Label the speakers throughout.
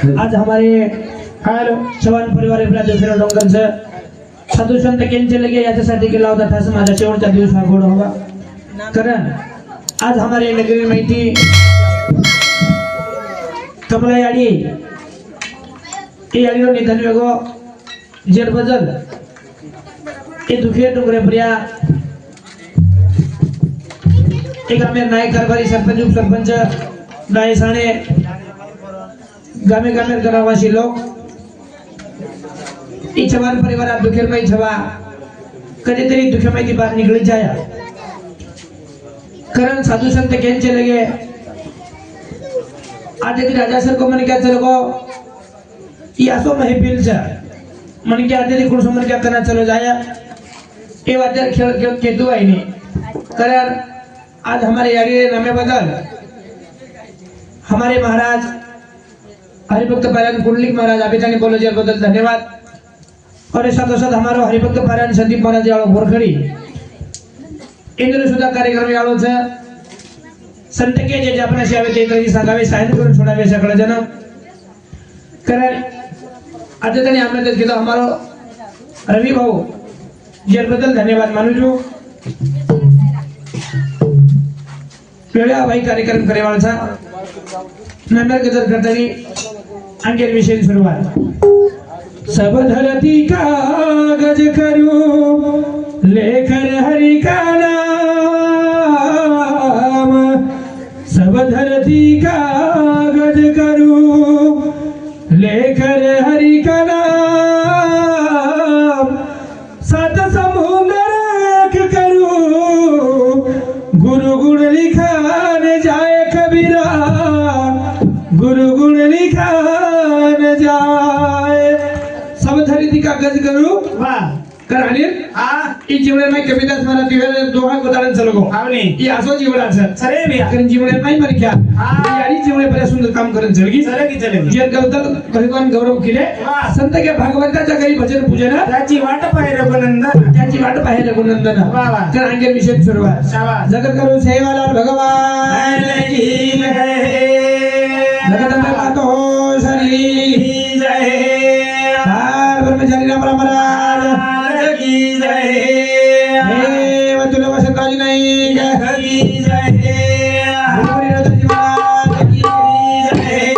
Speaker 1: आज हमारे चव्हाण परिवार दुसरा डोंगरचं साधू संत केंचे लगे याच्यासाठी केला होता था माझा शेवटचा दिवस हा गोड होगा कारण आज हमारे नगरी माहिती कमला याडी याडीनो निधन वेगो जेर बदल ए दुखे डोंगरे प्रिया एक आमेर नायक कारभारी सरपंच उपसरपंच दायसाने गामे गामेर गरावासी लोक ई चव्हाण परिवारात दुखेरमाई छवा कधीतरी दुखेमाईची बाहेर निघली जाया कारण साधू संत केंचे लगे आज यदि राजा सर को मन क्या चलो ये आसो महफिल चा मन क्या आते कुछ मन क्या करना चलो जाया ये वाद्य खेल खेल केतु आई नहीं कारण आज हमारे यारी नामे बदल हमारे महाराज हरिभक्त पारायण कुंडलिक महाराज अभितानी बोलो जी बदल धन्यवाद और साथ साथ हमारो हरिभक्त पारायण संदीप महाराज याळो बोरखडी इंद्र सुद्धा कार्यक्रम याळो छ संत के जे आपल्या सेवे ते तरी सांगावे सायन करून सोडावे सगळे जण कारण आज त्यांनी आमंत्रित केलं हमारो रवि भाऊ जी बदल धन्यवाद मानू छू पेड़ा भाई कार्यक्रम करे वाला नंबर गदर करतानी अंगेर विषय शुरुआत सब धरती कागज करूं लेकर हरि का नाम सब धरती कागज करूं लेकर हरि का नाम सात समुंदर एक करूं गुरु गुण लिखान जाए कबीरा गुरु गुण लिखान जाए सब धरती का गज करूं वाह कर अनिल ई जीवन में कविता स्मरण दिवे दोहा उदाहरण चलो आवनी ई असो जीवनाचं सरे बिया कारण जीवन में मर क्या यारी जीवन पर सुंदर काम करन चलगी चलगी जे गवदल भगवान गौरव केले संत के भागवताच्या काही भजन पूजन त्याची वाट पाहे रघुनंदन वाह वाह तर अंगे विषय सुरुवात शाबाश जगत करू सेवालाल भगवान की जय जगदंबे मातो श्री जय हार ब्रह्मचारी राम महाराज की जय हे वतुल वसंतराज नाही की जय गुरुवारी राजाजी महाराज की जय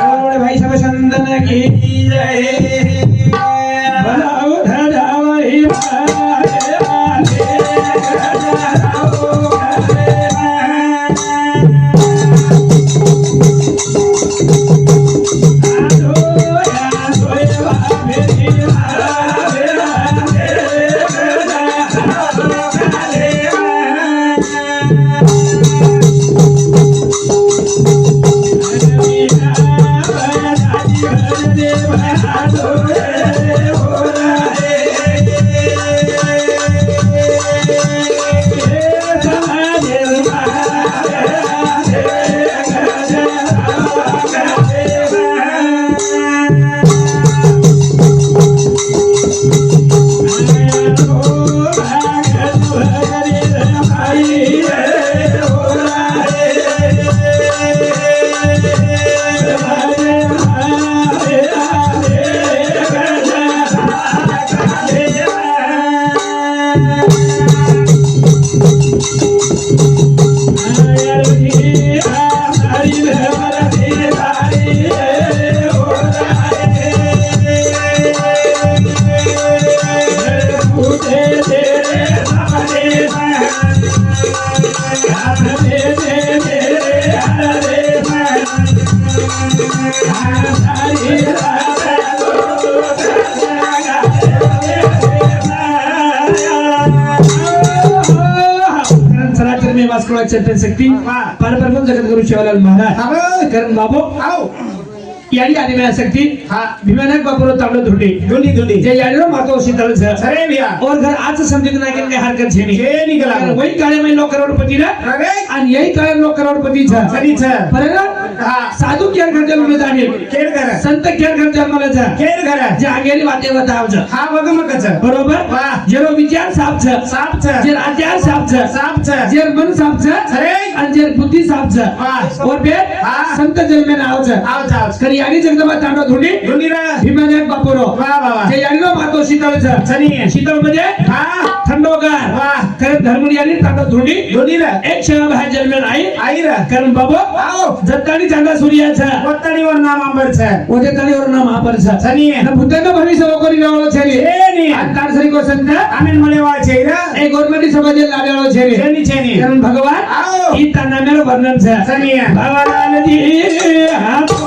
Speaker 1: और भाई सब संदन की जय भलाओ धरावही चैतन्य शक्ति पर परम जगत गुरु शिवलाल महाराज कारण बाबू आओ याडी आदि में शक्ति विमानक बाबूरो ताबलो धुंडी धुंडी धुंडी जे याडीरो मातो शीतल छ अरे भैया और घर आज समझित ना के हरकत छे के निकला वही काळे में लोक करोड़पति ना आणि यही काळे लोक करोड़पति छ सरी छ बरोबर साधू केर घर जन्म जाणे केर घर संत केर घर जन्माला जा केर घर जे आगेली वाते बताव छ हा वगमक छ बरोबर वाह जेरो विचार साफ छ जे आचार साफ छ जे मन साफ छ अरे आणि जे बुद्धि साफ छ वाह और बे संत जन्मे आव छ करी यानी जगदंबा तांडव धुंडी भीमानायक बापूरो जे यानी नो मातो शीतल शीतल म्हणजे थंडोगार कारण धर्मणी यानी तांडव धुंडी एक क्षण बाहेर जन्मेल आई कारण बाबू जत्तानी चांदा सूर्याचा
Speaker 2: वत्तानीवर नाम अंबर छे
Speaker 1: ओते तानीवर नाम अंबर छे
Speaker 2: सनी
Speaker 1: बुद्धनो भविष्य कोरी रावलो छे
Speaker 2: एनी
Speaker 1: तार सरी को संत
Speaker 2: आमेन मलेवा छे रे
Speaker 1: ए गवर्नमेंट समाजे लाडेलो छे
Speaker 2: छेनी छेनी
Speaker 1: कारण भगवान ई ताना मेरो वर्णन छे
Speaker 2: सनी
Speaker 1: भगवान जी हाथ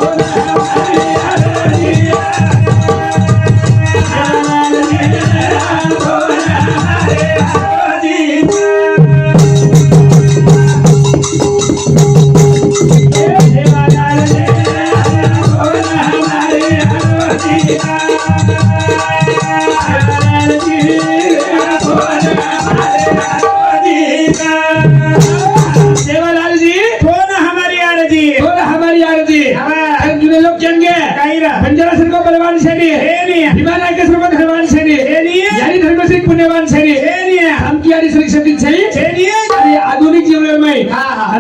Speaker 1: बलवान सेनी भीमानायक सर्व धर्मवान सेनी यानी धर्मसिंह पुण्यवान सेनी आमकी यानी श्री शक्ती सेनी आणि आधुनिक जीवनमय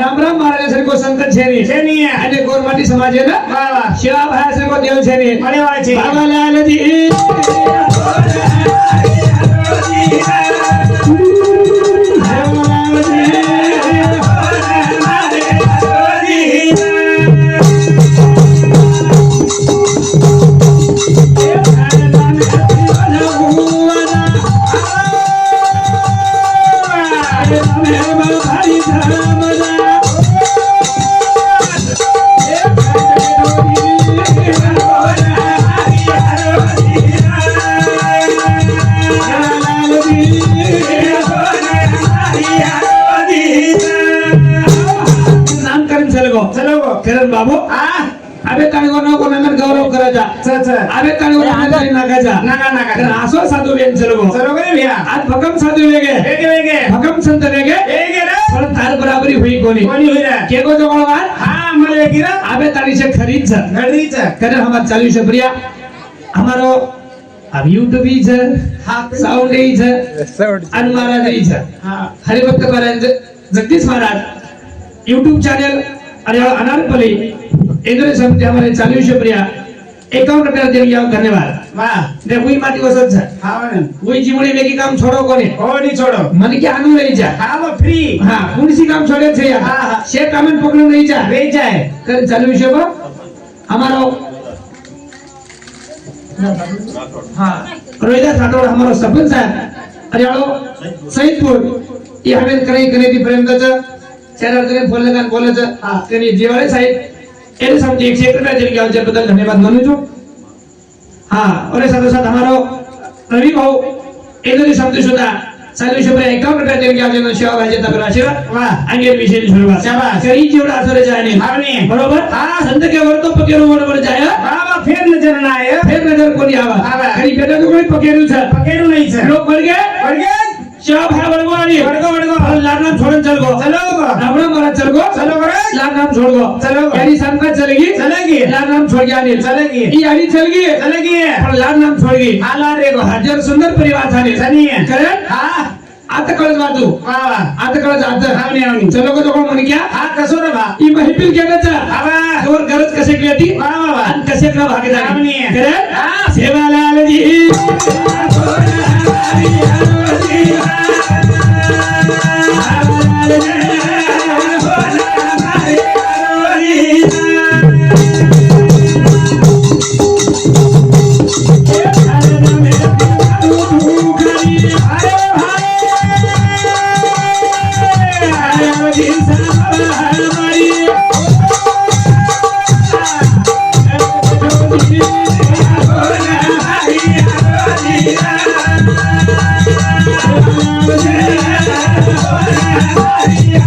Speaker 1: राम राम महाराज को संत सेनी आणि गोरमाटी समाजे ना शिवा भाया को देव सेनी बाबालाल जी करण बाबू अबे काणीवर नको नंतर गौरव करायचा अबे काणीवर नंतर नागायचा कारण असो साधू वेन चलगो आज भकम साधू वेगे भकम संत वेगे पण तार बराबरी हुई कोणी केगो जवळवार अबे ताणी से खरीद कारण हमार 40 प्रिया हमारो अब यूट्यूब ही साउंड ही अन महाराज ही हरिभक्त महाराज जगदीश महाराज यूट्यूब चैनल अरे अनारपली इंद्र समिति हमारे 40 प्रिया 51 रुपया देव याव धन्यवाद वाह दे हुई माटी वसत छ हां हुई जीवणी लेकी काम छोड़ो कोने ओडी छोड़ो मन के आनु रही जा हां फ्री हां कुणसी काम छोड़े छे यार हां से कामन पकड़ नहीं जा रही जाए कर 40 को हमारो हां रोहिदा ठाकुर हमारो सरपंच साहब अरे आलो सईदपुर ये हमें करे दी प्रेमदाचा चार जण बोलायचं त्यांनी जेवाळे साहेब એને સમજી 101 रुपया જરી ગયા છે બદલ ધન્યવાદ માનું છું હા અને સાથે સાથે અમારો રવિ ભાऊ એનો સમજી સુધા 40 रुपया 51 रुपया જરી ગયા છે સેવા ભાઈ જતા કરા છે વાહ અંગે વિશેષ જોડવા શાબાશ કરી જેવડા અસરે જાય ને બરોબર હા સંત કે વર્તો પકેરો બરોબર જાય બાબા ફેર નજર ના આય ફેર નજર કોની આવા કરી બેટા તો કોઈ પકેરું છે પકેરું નહીં છે લોક વળગે शिवा भाई वड़गो लाल नाम छोड़न चल गो रावण महाराज चल गो लाल नाम छोड़ गो यानी संपत चलेगी लाल नाम छोड़ गया अनिल चलेगी यानी चलेगी पर लाल नाम छोड़ गई आला रे गो हजार सुंदर परिवार थाने करें हां आता कळत वाटू आता कळत जात आवनी चलो को तो म्हण क्या हा कसो रे बा ई महफिल केल्याचा बाबा जोर गरज कसे केली आणि कसे ना भागीदार आवनी करें हां सेवालाल जी Yeah.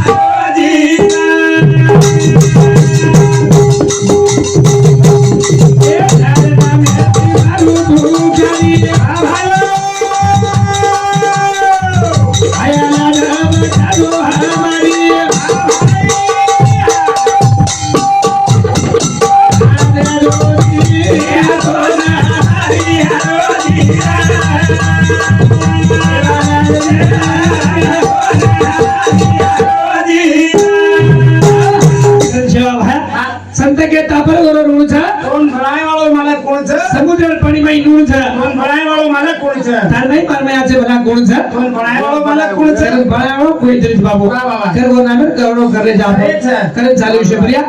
Speaker 1: संत के तापर वर ऋण छ
Speaker 2: कोण भराय वाळो मला कोण छ
Speaker 1: समुद्र पाणी में ऋण छ
Speaker 2: कोण भराय वाळो मला कोण छ
Speaker 1: तार नहीं पर में आचे भला कोण छ
Speaker 2: कोण भराय वाळो मला कोण छ
Speaker 1: कर भलावो कोई तरी बाबू
Speaker 2: वाह, वाह, वाह.
Speaker 1: कर वो नाम करो करे जाओ
Speaker 2: अरे छ.
Speaker 1: करे चालू शुक्रिया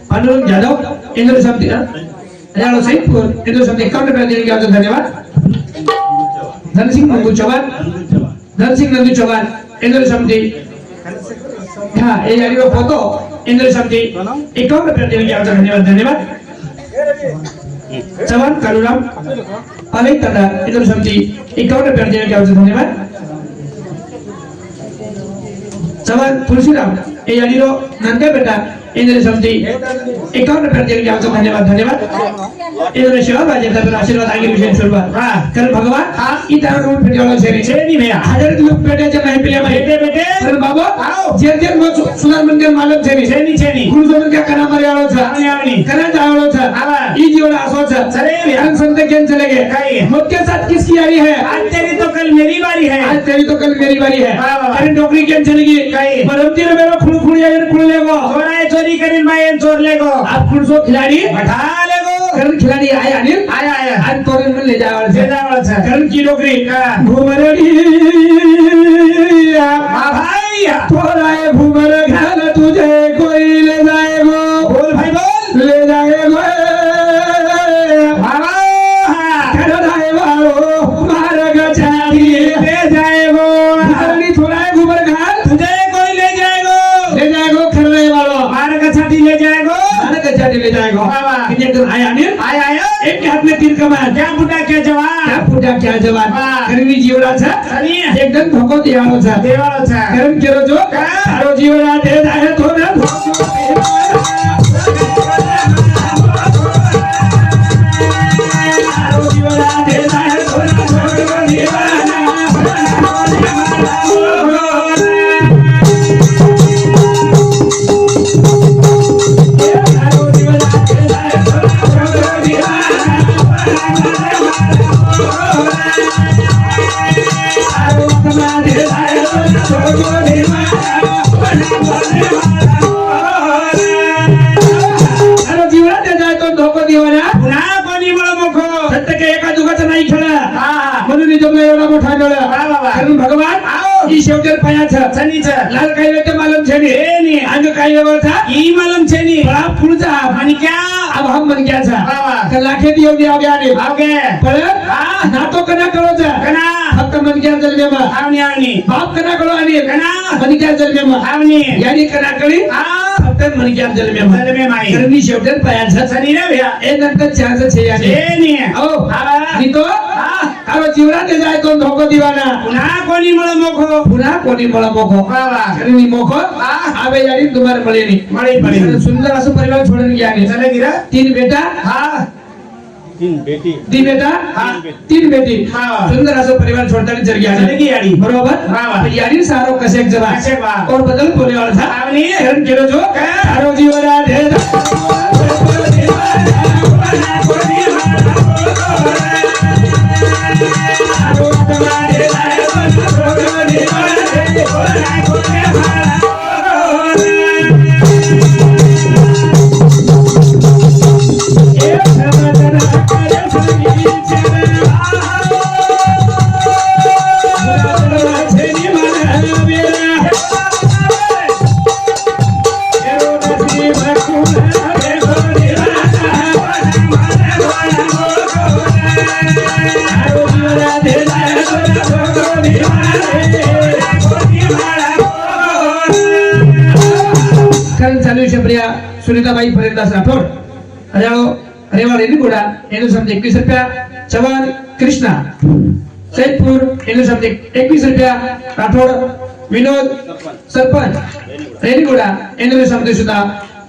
Speaker 1: पांडुरंग जाधव इंद्र शब्द हजारों सैदपुर इंद्र शब्द 51 रुपए देने के लिए धन्यवाद धनसिंह नंदू चौहान धनसिंह नंदू चौहान इंद्र शब्द हाँ ये यारी वो फोटो इंद्र शब्द 51 रुपए देने के लिए धन्यवाद धन्यवाद चौहान कालूराम अलग तंडा इंद्र शब्द 51 रुपए देने के लिए धन्यवाद चौहान तुलसीराम ये यारी रो नंदे बेटा इंद्र शब्द 51 रुपए देने के लिए धन्यवाद धन्यवाद इंद्र शिवा बाजेता आशीर्वाद आगे विषय सुरुवात
Speaker 2: हाँ.
Speaker 1: कर भगवान ई तारा रूम पेटेवाला छे
Speaker 2: छेनी भैया
Speaker 1: हजार लोग पेटेच्या महफिलीमध्ये
Speaker 2: बेटे बेटे
Speaker 1: तर बाबा
Speaker 2: आओ.
Speaker 1: जे जे मग सुनार मंदिर मालक छे
Speaker 2: छेनी छेनी
Speaker 1: गुरुजन का कना मारे आलो छ
Speaker 2: आवणी आवणी
Speaker 1: कना जावलो छ
Speaker 2: आवा.
Speaker 1: ई जीवन आसो छ
Speaker 2: चले भैया
Speaker 1: हम संत केन चले गए
Speaker 2: काई है?
Speaker 1: मुझके साथ किसकी यारी है
Speaker 2: आज तेरी तो कल मेरी बारी है
Speaker 1: आज तेरी तो कल मेरी बारी है
Speaker 2: वाह, वाह, वाह.
Speaker 1: तेरी नौकरी केन चलेगी
Speaker 2: काई?
Speaker 1: बरमती रे मेरा खुल खुल यार खुल लेगो
Speaker 2: चोराय चोरी करीन बाई चोर लेगो
Speaker 1: आप खुल सो खिलाड़ी
Speaker 2: बैठा लेगो
Speaker 1: करण खिलाड़ी आया अनिल
Speaker 2: आया आया
Speaker 1: आज तोरण में ले जावल
Speaker 2: ले
Speaker 1: छे
Speaker 2: जावल छ
Speaker 1: करण की नौकरी
Speaker 2: का?
Speaker 1: घुमरड़ी
Speaker 2: हां भाई
Speaker 1: थोड़ा घूमर घाल तुझे कोई ले जाएगो
Speaker 2: बोल भाई बोल
Speaker 1: ले जाएगो
Speaker 2: बाबा
Speaker 1: कर जाए वालो मार्ग चाली
Speaker 2: ले जाएगो
Speaker 1: घरनी थोड़ा घूमर घाल
Speaker 2: तुझे कोई ले जाएगो
Speaker 1: ले जाएगो खरने वालो
Speaker 2: मार्ग छाती ले जाएगो
Speaker 1: मार्ग चाली ले जाएगो
Speaker 2: बाबा.
Speaker 1: कितने दिन आया नहीं
Speaker 2: आया आया
Speaker 1: एक के हाथ में तीर कमान
Speaker 2: क्या बुढ़ा क्या
Speaker 1: क्या
Speaker 2: जवान
Speaker 1: पूजा क्या जवान
Speaker 2: वाह.
Speaker 1: गरीबी जीवना था
Speaker 2: सनी
Speaker 1: एकदम धोको दियालो था
Speaker 2: देवालो छ
Speaker 1: गरम केरो जो
Speaker 2: का?
Speaker 1: सारो जीवना दे जाए तो ना सारो जीवना दे जाए तो ना दीवाना सारो जीवना दे जाए तो ना दीवाना सारो जीवना दे जाए तो ना सारो जीवना दे जाए तो धोको दीवाना
Speaker 2: पुन्हा कोणी मला मोखो
Speaker 1: सत्य के एका दुखाचा नाही खेळा
Speaker 2: हा
Speaker 1: म्हणून जमला एवढा मोठा डोळा
Speaker 2: वा, वा, वा.
Speaker 1: कारण भगवान
Speaker 2: आओ.
Speaker 1: ई शेवटेर पायाचं
Speaker 2: सनी छ
Speaker 1: लाल काही वेळ मालम छे
Speaker 2: ए नी
Speaker 1: अंग काही वेळ था
Speaker 2: ई मलम छेनी
Speaker 1: बळा पुढचा
Speaker 2: आणि क्या
Speaker 1: अब हम मन गयाचा
Speaker 2: वा, वा.
Speaker 1: तर लाखे दियो दे आगे आने
Speaker 2: आवगे
Speaker 1: पण
Speaker 2: हा.
Speaker 1: नातो कना करोचा
Speaker 2: कना
Speaker 1: फक्त मन गया जन्मेमा
Speaker 2: आवणी आवणी
Speaker 1: बाप कना करो आणि
Speaker 2: कना
Speaker 1: मन गया जन्मेमा
Speaker 2: आवणी
Speaker 1: यानी कना कळी
Speaker 2: आ
Speaker 1: फक्त मन गया जन्मेमा
Speaker 2: जन्मे माई.
Speaker 1: कारण ई शेवटेर पायाचं
Speaker 2: सनी रे भैया
Speaker 1: ए नंतर चान्स छे यानी
Speaker 2: ए नी
Speaker 1: ओ
Speaker 2: आवा.
Speaker 1: नी तो
Speaker 2: हा.
Speaker 1: तारो जीवना दे जाय तो धोको दीवाना
Speaker 2: पुन्हा कोणी मला मोखो
Speaker 1: पुन्हा कोणी मला मोको
Speaker 2: वा, वा.
Speaker 1: आणि मी मोको आवे यारी तुम्हारे मळे नहीं
Speaker 2: मळी मळी
Speaker 1: सुंदर असं परिवार छोड़न गया ने
Speaker 2: चले गिरा
Speaker 1: तीन बेटा
Speaker 2: हा
Speaker 1: तीन बेटा
Speaker 2: हाँ.
Speaker 1: तीन बेटी
Speaker 2: हाँ.
Speaker 1: सुंदर असं परिवार छोड़ता चल गया
Speaker 2: चले गई यारी.
Speaker 1: बरोबर
Speaker 2: वाह, वाह.
Speaker 1: तो यारी सारो कसेक जवा
Speaker 2: कसेक वाह.
Speaker 1: और बदल बोले वाला था
Speaker 2: आवनी.
Speaker 1: करण केलो जो
Speaker 2: क्या?
Speaker 1: सारो जीवना दे करण चालू शप्रिया सुनीताबाई फरीदास राठोड हजारो रेवा रेणीगुडा एनो समज 21 रुपया चव्हाण कृष्णा सैदपुर एनो समज 21 रुपया राठोड विनोद सरपंच रेणीगुडा एनो समज सुद्धा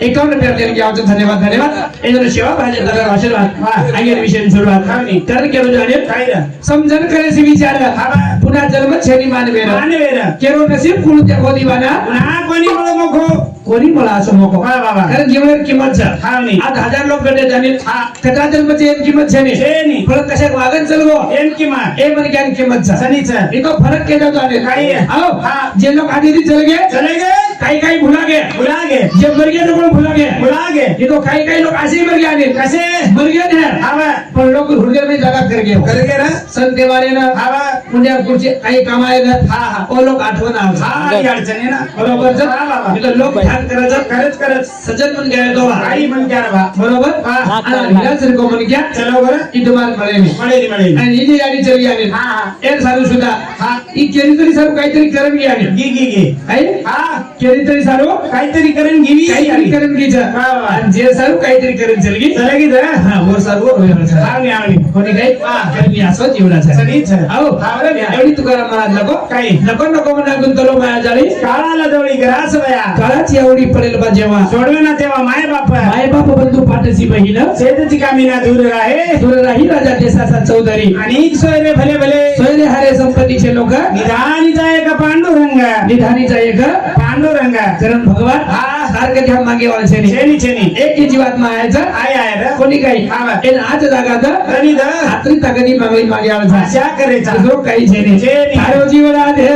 Speaker 1: 51 रुपया देने के धन्यवाद धन्यवाद एनो सेवा भाजे दगर आशीर्वाद आगे विषय सुरुवात कारण केलो जाने
Speaker 2: काय रे
Speaker 1: समजन करे से विचार
Speaker 2: हा.
Speaker 1: पुन्हा जन्म छेनी मानवेर
Speaker 2: मानवेर
Speaker 1: केरो नसीब कुळ त्या दीवाना
Speaker 2: पुन्हा कोणी मला मोखो
Speaker 1: कोणी मला असं नको
Speaker 2: वा, वा, वा.
Speaker 1: कारण जीवनात किंमत છે
Speaker 2: હા ની
Speaker 1: આ હજાર લોક ગણે જાણે
Speaker 2: હા
Speaker 1: કદાચ પછી એમ કિંમત છે ને
Speaker 2: છે ની
Speaker 1: ફરક કશે વાગન ચલવો
Speaker 2: એમ કિંમત
Speaker 1: એ મને ક્યાં કિંમત છે
Speaker 2: સની છે
Speaker 1: એ તો ફરક કે જાતો આને
Speaker 2: કાઈ है?
Speaker 1: आओ
Speaker 2: हाँ।
Speaker 1: જે લોग आधी थी चले गए
Speaker 2: चले गए
Speaker 1: काई काई भुला गए
Speaker 2: बुला गए
Speaker 1: जे मर गए तो कौन भुला गए
Speaker 2: बुला गए
Speaker 1: ये तो काई काई लोग ऐसे ही मर गए आने
Speaker 2: कैसे
Speaker 1: मर गए थे
Speaker 2: आवा
Speaker 1: पण लोग हृदय में जगह कर गए
Speaker 2: कर गए ना
Speaker 1: संत देवाने ना
Speaker 2: आवा
Speaker 1: पुण्या कुर्सी काही कमाए ना
Speaker 2: हा हा
Speaker 1: ओ लोग आठवण आव
Speaker 2: हा ही अडचण आहे ना
Speaker 1: बरोबर છે
Speaker 2: वा, वा, वा.
Speaker 1: એટલે લોક ध्यान करायचं
Speaker 2: करत करत
Speaker 1: सजन पण घ्यायला तो
Speaker 2: काही म्हण क्या बा
Speaker 1: बरोबर
Speaker 2: हा.
Speaker 1: आणि हिरासर को मन क्या
Speaker 2: चलो बरं
Speaker 1: ઈ તમારે મળે નહીં
Speaker 2: મળેલી મળેલી
Speaker 1: आणि ही जी गाडी चली आली
Speaker 2: हा हा
Speaker 1: एक सारू सुद्धा
Speaker 2: हा
Speaker 1: ઈ केली तरी सारू काहीतरी करून घ्या आली
Speaker 2: गी गी गी
Speaker 1: काय
Speaker 2: हा
Speaker 1: केली तरी सारू
Speaker 2: काहीतरी करून घेवी
Speaker 1: काहीतरी करून घ्यायचं
Speaker 2: वा, वा.
Speaker 1: आणि जे सारू काहीतरी करून चलगी
Speaker 2: चले गी तर
Speaker 1: हा वर सारू वर होईल
Speaker 2: आवणी आवणी
Speaker 1: कोणी काही
Speaker 2: हा.
Speaker 1: मी असं जीवनाचं आहे.
Speaker 2: सनीच
Speaker 1: आओ
Speaker 2: हा बरं घ्या
Speaker 1: एवढी तुकाराम महाराज नको
Speaker 2: काही
Speaker 1: नको नको म्हणा गुंतलो माया जाळी
Speaker 2: काळाला जवळी ग्रास वया
Speaker 1: काळाची एवढी पडेल बा जेव्हा
Speaker 2: सोडवे ना तेव्हा माय बाप
Speaker 1: माय बाप बंधू पाठची बहीण
Speaker 2: शेतची कामिना दूर राहे
Speaker 1: दूर राही राजा देशाचा चौधरी
Speaker 2: आणि सोयरे भले भले
Speaker 1: सोयरे हारे संपत्तीचे लोक
Speaker 2: निधानी जाय का पांडुरंग
Speaker 1: निधानीचा एक
Speaker 2: पांडुरंग
Speaker 1: कारण भगवान
Speaker 2: हा.
Speaker 1: सारखं ध्यान मागे वाळशेने
Speaker 2: छेनी छेनी
Speaker 1: एक ही जीवात्मा आहेच
Speaker 2: आय आय रे
Speaker 1: कोणी काही
Speaker 2: हा.
Speaker 1: એને આ જ જાગા
Speaker 2: तरी द
Speaker 1: રાત્રિ તાકની માંગણી માગે આવે છે
Speaker 2: आशा करेचा
Speaker 1: જો કઈ છે ને
Speaker 2: છે નહીં.
Speaker 1: તારો જીવ રાધે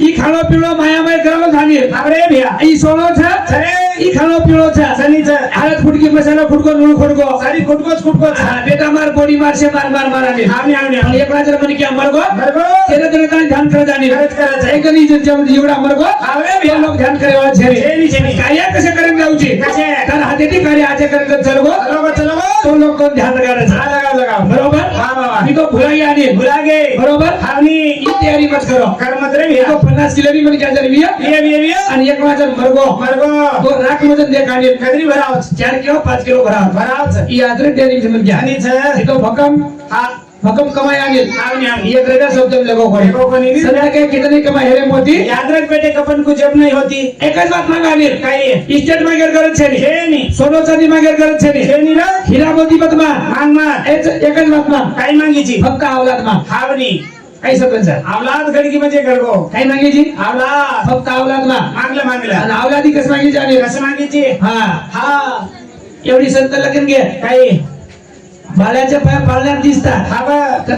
Speaker 1: ઈ ખાણો પીળો માયામય કરવો જાણીએ
Speaker 2: આપણે ભ્યા
Speaker 1: ઈ સોનો છે
Speaker 2: સરે
Speaker 1: ઈ ખાણો પીળો છે
Speaker 2: સની છે
Speaker 1: હાલત ફૂટકી મસાલો ફૂટકો નૂળ ફૂટકો
Speaker 2: સારી કુટકોચ કુટકોચ
Speaker 1: હા, બેટા માર બોડી મારશે માર માર મારાને
Speaker 2: આવની આવની
Speaker 1: પણ એકલા જરા મને ક્યાં મરગો
Speaker 2: બરગો
Speaker 1: તેને તેને તારી ધ્યાન કરે જાણી
Speaker 2: કરત કરે છે
Speaker 1: એક ની જેમ જીવડા મરગો
Speaker 2: આવે
Speaker 1: બે લોક ધ્યાન કરે વાળા છે રે.
Speaker 2: છેની છેની
Speaker 1: કાર્ય કશે કરીને જાઉં છે
Speaker 2: કશે?
Speaker 1: તારા હાથેથી કાર્ય આજે કરીને ચલગો
Speaker 2: ચલો ચલો
Speaker 1: તો લોકો ધ્યાન લગાડે છે
Speaker 2: આ લગાવ લગાવ
Speaker 1: બરોબર
Speaker 2: વાહ વાહ વાહ
Speaker 1: ઈ તો ભૂલાઈ આની
Speaker 2: ભૂલા ગઈ
Speaker 1: બરોબર
Speaker 2: આવની
Speaker 1: ઈ તૈયારી મત કરો
Speaker 2: કર્મત રે
Speaker 1: ઈ તો
Speaker 2: ભ્યા
Speaker 1: 50 કિલોની મને ક્યાં જરવી
Speaker 2: વિય વિય વિય
Speaker 1: અને એક વાજર મરગો
Speaker 2: મરગો
Speaker 1: તો રાખ વજન દેખાડી
Speaker 2: કદરી ભરાવ છે
Speaker 1: 4 કિલો 5 કિલો ભરાવ
Speaker 2: ભરાવ છે
Speaker 1: ઈ આદરે ડેરી સમજ ગયા
Speaker 2: સની છે
Speaker 1: ઈ તો ભકમ
Speaker 2: હા
Speaker 1: भकम कमाई आगे
Speaker 2: आवनी आवनी
Speaker 1: ये ग्रेडर शब्द में लगो कोई
Speaker 2: देखो कोनी नहीं
Speaker 1: सदा के कितने कमाई हेरे मोती
Speaker 2: याद रख बेटे कपन को जब नहीं होती
Speaker 1: एक જ વાત માંગાની
Speaker 2: कहीं
Speaker 1: स्टेट માં ગેર કરે છે ની
Speaker 2: છે नहीं
Speaker 1: સોનો ચાંદી માં ગેર કરે છે ની
Speaker 2: છે नहीं रे
Speaker 1: હીરા મોતી બતમાં
Speaker 2: मांग मार
Speaker 1: એક જ વાતમાં
Speaker 2: काही मांगी ची
Speaker 1: ફક્ત આવલાદમાં
Speaker 2: आवनी
Speaker 1: કઈ શબ્દ છે
Speaker 2: आवलाद गडगी म्हणजे गडगो
Speaker 1: કઈ માંગી જી
Speaker 2: आवलाद
Speaker 1: ફક્ત આવલાદમાં
Speaker 2: मांगला मांगला
Speaker 1: અને આવલાદી કસ માંગી જાની
Speaker 2: कसं मांगी ची
Speaker 1: हा
Speaker 2: हा
Speaker 1: एवढी संत लगन गे
Speaker 2: काही
Speaker 1: बाळाच्या पाय पाळण्यात दिसतात
Speaker 2: हा बा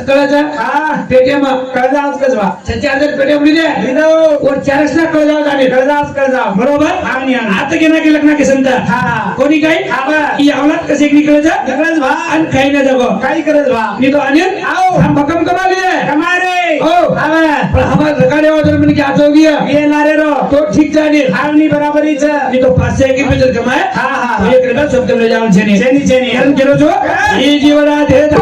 Speaker 1: कळजा
Speaker 2: हा
Speaker 1: पेटीएम
Speaker 2: कळजाव कसवा
Speaker 1: चार्जर पेटीएम लिहिले
Speaker 2: लिदो
Speaker 1: और 400 कळजाव जाणे
Speaker 2: कळजाव
Speaker 1: बरोबर
Speaker 2: आवनी आवनी
Speaker 1: आता गेला की लग्न के संत
Speaker 2: हा
Speaker 1: कोणी काय
Speaker 2: हा बा
Speaker 1: ई अवलाद कसे निकळ जा
Speaker 2: निकळज भा
Speaker 1: आणि काही न जगो
Speaker 2: काही करत भा
Speaker 1: मी तो अनिल
Speaker 2: आओ
Speaker 1: हम भकम कमा लिए
Speaker 2: कमारे
Speaker 1: ओ
Speaker 2: हा बा
Speaker 1: पण हमार रकाडे वाजर मन की आजो गया
Speaker 2: ये लारे रो
Speaker 1: तो ठीक जाने
Speaker 2: आवनी बराबरीच
Speaker 1: मी तो 500 की पेजर कमाए
Speaker 2: हा हा
Speaker 1: तो एक रेडा शब्द में जाऊन छेनी
Speaker 2: छेनी छेनी
Speaker 1: यार केलो जो ई जीवना दे तो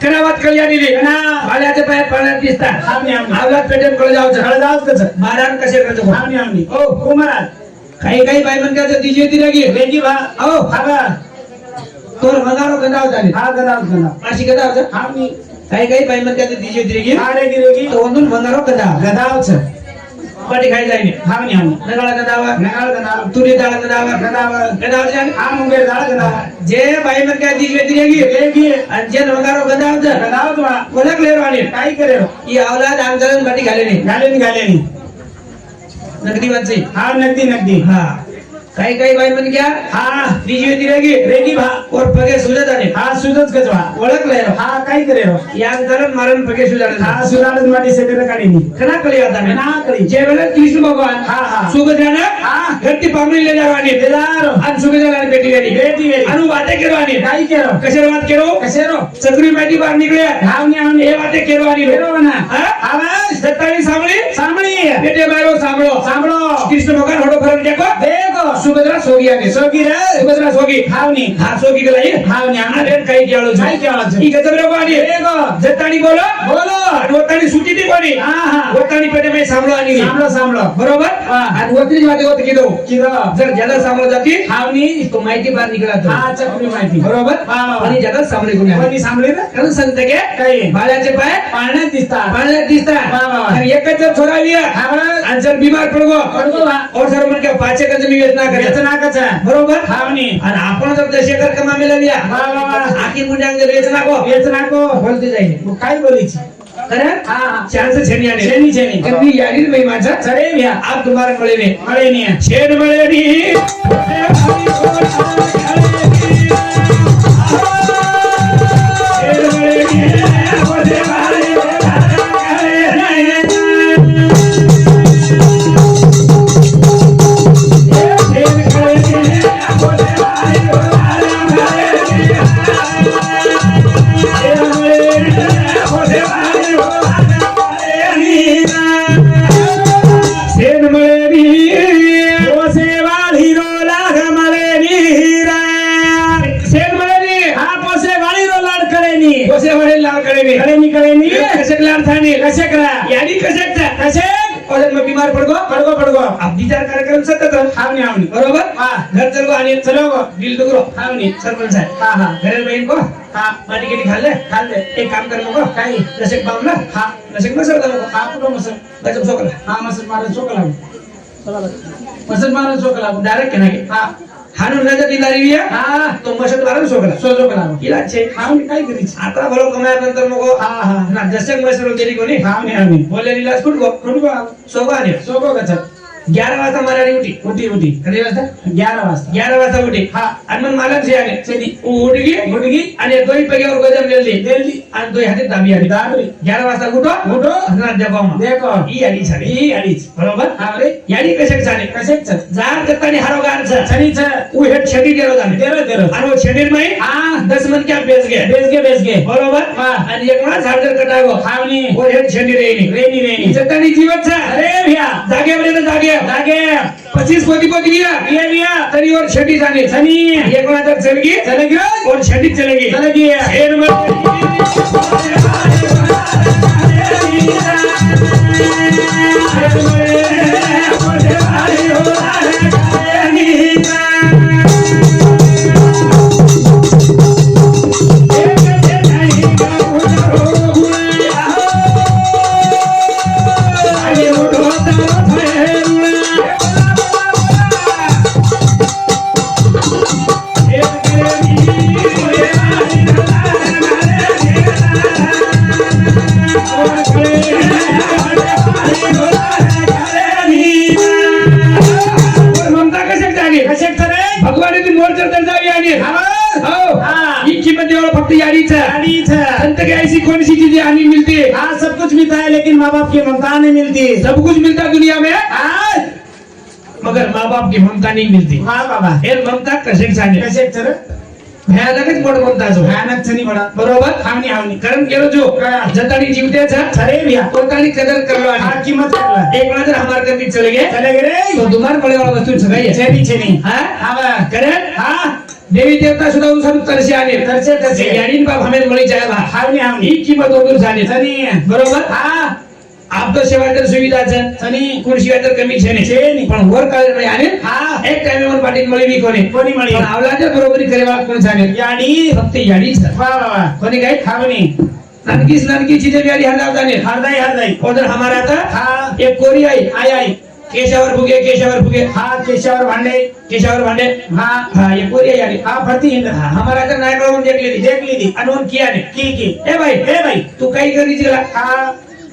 Speaker 1: करावत कल्याणी रे
Speaker 2: ना
Speaker 1: बाळ्याचे पाय पाण्यात दिसतात
Speaker 2: आवनी आवनी
Speaker 1: आवलाद पेटीएम कडे जायचं
Speaker 2: कळजाव कसं
Speaker 1: महाराज कसे करतो
Speaker 2: आवनी आवनी
Speaker 1: ओ
Speaker 2: कुमाराज
Speaker 1: काही काही बाई म्हणतात तिची ती लगी
Speaker 2: वेजी भा
Speaker 1: आओ
Speaker 2: हा बा
Speaker 1: तोर हंगारो गंदाव जाने
Speaker 2: हा गदा
Speaker 1: आशी गंदाव जा
Speaker 2: हावनी
Speaker 1: काही बाई म्हणतात दिजे दिरेगी
Speaker 2: आरे गिरेगी
Speaker 1: तो वंदून हंगारो गंदाव
Speaker 2: गदाव छ
Speaker 1: पाटी खाई जाईने
Speaker 2: हावनी
Speaker 1: नगाळा गंदाव
Speaker 2: नगाळ गदाव
Speaker 1: तुरी दाळ गंदाव
Speaker 2: गदाव
Speaker 1: जाने
Speaker 2: हा मुंगेर दाळ गदाव
Speaker 1: जे बाई म्हणतात दिजे दिरेगी
Speaker 2: गिरेगी
Speaker 1: आणि जे हंगारो गंदाव जा
Speaker 2: गदाव तुला
Speaker 1: कोणाक लेरो आणि
Speaker 2: काय करे
Speaker 1: ही अवलाद आमचरण पाटी घालेनी
Speaker 2: घालेनी
Speaker 1: नगदी वाची
Speaker 2: हा नगदी
Speaker 1: हा काही बाई म्हण क्या
Speaker 2: हा
Speaker 1: दिजे दिरेगी
Speaker 2: रेगी भा
Speaker 1: और पगे सुजत आने
Speaker 2: हा सुदच गजवा
Speaker 1: ओळख लेरो
Speaker 2: हा काय करे
Speaker 1: या अंतरण मारण पगे सुजत
Speaker 2: हा सुदालच माटी सेटर काढीनी
Speaker 1: कना कली आता में
Speaker 2: ना करी
Speaker 1: जे वेळेस कृष्ण भगवान
Speaker 2: हा
Speaker 1: सुभद्राना
Speaker 2: हा
Speaker 1: घरती पामणी ले जावानी
Speaker 2: देदार
Speaker 1: आणि सुभद्राला बेटी गेली
Speaker 2: बेटी गेली
Speaker 1: अनु वाते केरवानी
Speaker 2: काय केरो
Speaker 1: कशेर वात केरो
Speaker 2: कसेरो
Speaker 1: चक्री माहिती बाहेर निघल्या
Speaker 2: हावनी
Speaker 1: हे वाते केरवानी
Speaker 2: केरो ना
Speaker 1: हा
Speaker 2: आवाज
Speaker 1: सत्तावी सामळी
Speaker 2: सामणी
Speaker 1: बेटे बायरो सांभळो
Speaker 2: सांभळो
Speaker 1: कृष्ण भगवान होडो फरक देखो
Speaker 2: देखो
Speaker 1: सुभद्रा सोगी आने
Speaker 2: सोगी रे
Speaker 1: सुभद्रा सोगी
Speaker 2: हावनी
Speaker 1: हा सोगी गेलाई
Speaker 2: हावनी
Speaker 1: अरे काही केळो
Speaker 2: काय केळो
Speaker 1: ई गजब रे वाणी
Speaker 2: देखो
Speaker 1: जत्तानी बोलो
Speaker 2: बोलो
Speaker 1: आणि वतानी सुटी ती कोणी
Speaker 2: हा हा
Speaker 1: वतानी पेटे में सांभळो आणि
Speaker 2: सांभळो
Speaker 1: बरोबर
Speaker 2: हा.
Speaker 1: आणि वतनी वाते होत किदो
Speaker 2: किरो
Speaker 1: जर ज्याला सांभळो जाती
Speaker 2: हावनी
Speaker 1: तो माहिती बाहेर निघला
Speaker 2: हा चक्री माहिती
Speaker 1: बरोबर
Speaker 2: वा, वा, वा.
Speaker 1: आणि जगात सांभळे गुन्हे
Speaker 2: कोणी सांभळी रे
Speaker 1: कारण सांगते के
Speaker 2: काय
Speaker 1: बाळाचे पाय
Speaker 2: पाळण्यात दिसतात
Speaker 1: पाण्यात दिसतात
Speaker 2: वा, वा, वा.
Speaker 1: आणि एकच जर छोरा लिया
Speaker 2: हावळ
Speaker 1: आणि जर बीमार पडगो
Speaker 2: पडगो वा.
Speaker 1: और सर मन के पाचे कज मी वेदना करे
Speaker 2: याचं नाकच आहे.
Speaker 1: बरोबर
Speaker 2: हावनी
Speaker 1: आणि आपण जर दशेकर कमामेला लिया
Speaker 2: वा, वा, वा.
Speaker 1: आखी मुंड्यांग जर वेदना को
Speaker 2: याचं नाको
Speaker 1: बोलते जाईल
Speaker 2: मग काय बोलायची
Speaker 1: खरं
Speaker 2: हा हा
Speaker 1: चांस छेनी आने
Speaker 2: छेनी.
Speaker 1: कभी यारी नहीं माझा
Speaker 2: चढे भ्या
Speaker 1: आप तुम्हारे मळे ने
Speaker 2: मळे नाही
Speaker 1: छेन मळे नी बीमार पडगो अब विचार कार्यक्रम सतत
Speaker 2: हावनी
Speaker 1: बरोबर
Speaker 2: हा.
Speaker 1: घर चलो आणि
Speaker 2: चलो गो
Speaker 1: दिल दुगरो
Speaker 2: हावनी
Speaker 1: सरपंच साहेब
Speaker 2: हा हा
Speaker 1: घरेल बहीण को
Speaker 2: हा
Speaker 1: माटी केली खाल्ले
Speaker 2: खाल्ले
Speaker 1: एक काम कर नको
Speaker 2: काय
Speaker 1: नशेक बामला
Speaker 2: हा
Speaker 1: नशेक मसर नको
Speaker 2: हा कुठं मसर
Speaker 1: गजब सोकला
Speaker 2: हा मसर मारा चोक लागू मसर मारा चोक लागू
Speaker 1: डायरेक्ट के नागे
Speaker 2: हा
Speaker 1: हानु नजर दिलारी विया
Speaker 2: हा
Speaker 1: तो मसर मारून सोकला
Speaker 2: चोक लागू
Speaker 1: इला छे
Speaker 2: हावनी काय करीच
Speaker 1: आता भलो कमाया नंतर नको
Speaker 2: हा हा
Speaker 1: ना दशक मसर गेली कोणी
Speaker 2: हावनी
Speaker 1: बोले रिलास फुटको
Speaker 2: कुठं
Speaker 1: सोगा ने
Speaker 2: चोको गचत
Speaker 1: 11 वाजता मराठी उठी
Speaker 2: उठी
Speaker 1: कधी वाजता
Speaker 2: 11 वाजता
Speaker 1: 11 वाजता उठी
Speaker 2: हा
Speaker 1: आणि मग मला जे आले
Speaker 2: चली
Speaker 1: उठगी
Speaker 2: गुडगी
Speaker 1: आणि दोई पेग्यावर गजम गेली
Speaker 2: दिल्ली
Speaker 1: आणि दोई हाती दाबी आली
Speaker 2: दाबरी
Speaker 1: 11 वाजता उठो
Speaker 2: उठो
Speaker 1: ना देखो
Speaker 2: देखो
Speaker 1: ई आली छाडी
Speaker 2: ही अडीच
Speaker 1: बरोबर
Speaker 2: हा रे
Speaker 1: याडी कशक छाडी
Speaker 2: कसेच
Speaker 1: जार करतानी हारो गार छ
Speaker 2: छनीच
Speaker 1: उ हेड छडी गेलो जाने
Speaker 2: देरो
Speaker 1: आणि वो छडीर माई
Speaker 2: हा
Speaker 1: 10 मन क्या बेच गए
Speaker 2: बेस गे
Speaker 1: बरोबर
Speaker 2: हा.
Speaker 1: आणि एक मास हार्डर कटागो
Speaker 2: हावनी
Speaker 1: वो हेड छडी रेनी
Speaker 2: रेनी
Speaker 1: जतानी जीवत छ
Speaker 2: अरे भ्या
Speaker 1: जागे बरे जागे
Speaker 2: जागे
Speaker 1: 25 पोती बिया
Speaker 2: ये
Speaker 1: तरी और छडी जाने
Speaker 2: छनी
Speaker 1: एक मास तक चल गई
Speaker 2: चलेगी
Speaker 1: और छडी चलेगी
Speaker 2: चलेगी
Speaker 1: शेर में कौन सी चीजें आनी मिलती है
Speaker 2: हाँ सब कुछ मिलता है लेकिन माँ बाप की ममता नहीं मिलती
Speaker 1: सब कुछ मिलता है दुनिया में
Speaker 2: हाँ
Speaker 1: मगर माँ बाप की ममता नहीं मिलती
Speaker 2: हाँ बाबा
Speaker 1: हे ममता कसे छाने
Speaker 2: कसे तर
Speaker 1: भयानकच मोठ ममता जो
Speaker 2: भयानक छनी बडा
Speaker 1: बरोबर
Speaker 2: हावनी
Speaker 1: कारण केलो जो
Speaker 2: क्या?
Speaker 1: जतानी जीवते छ
Speaker 2: अरे भैया
Speaker 1: पोतानी कदर करलो
Speaker 2: हाँ
Speaker 1: आणि
Speaker 2: कीमत करला
Speaker 1: एक बार हमारे करती चले गए
Speaker 2: चले गए
Speaker 1: तो दुमार पड़े वाला वस्तु सगाई है
Speaker 2: छनी छनी
Speaker 1: हाँ
Speaker 2: हाँ
Speaker 1: करे
Speaker 2: हाँ
Speaker 1: देवी देवता सुद्धा उनसर तरसे आले
Speaker 2: तरसे
Speaker 1: याडीन बाप हमें मળી જાય बा
Speaker 2: हावनी
Speaker 1: ही किंमत ओदूर झाली
Speaker 2: छनी
Speaker 1: बरोबर
Speaker 2: हाँ
Speaker 1: આપતો સેવા तर સુવિધા છે
Speaker 2: સની
Speaker 1: કુણ સિવાય તો કમી છે
Speaker 2: છે
Speaker 1: ને
Speaker 2: નહીં.
Speaker 1: પણ વર કાલે નહીં આને
Speaker 2: હા
Speaker 1: એક ટાઈમે મને પાટીલ મળી નહીં કોને
Speaker 2: કોની મળી?
Speaker 1: પણ આવલા છે બરોબરી કરેવા કોણ છે ને
Speaker 2: યાડી
Speaker 1: ફક્ત યાડી છે
Speaker 2: વાહ વાહ વાહ
Speaker 1: કોની કઈ
Speaker 2: ખાવની
Speaker 1: નાનકી ચીજે યાડી હાથ આવતા ને
Speaker 2: હરદાઈ હરદાઈ
Speaker 1: ઓધર हमारा था
Speaker 2: હા
Speaker 1: एक कोरी आई
Speaker 2: આઈ આઈ
Speaker 1: केशावर फुगे
Speaker 2: હા કેશવ ભાંડે
Speaker 1: केशावर भांडे
Speaker 2: હા
Speaker 1: हाँ ये कोरी आई यारी
Speaker 2: હા ફરતી હિંદ
Speaker 1: हाँ, हमारा था नायक लोगों ने देख ली
Speaker 2: દેખ લીધી
Speaker 1: अनोन किया ने
Speaker 2: કી કી
Speaker 1: ए भाई
Speaker 2: એ ભાઈ
Speaker 1: तू कई करी चला
Speaker 2: હા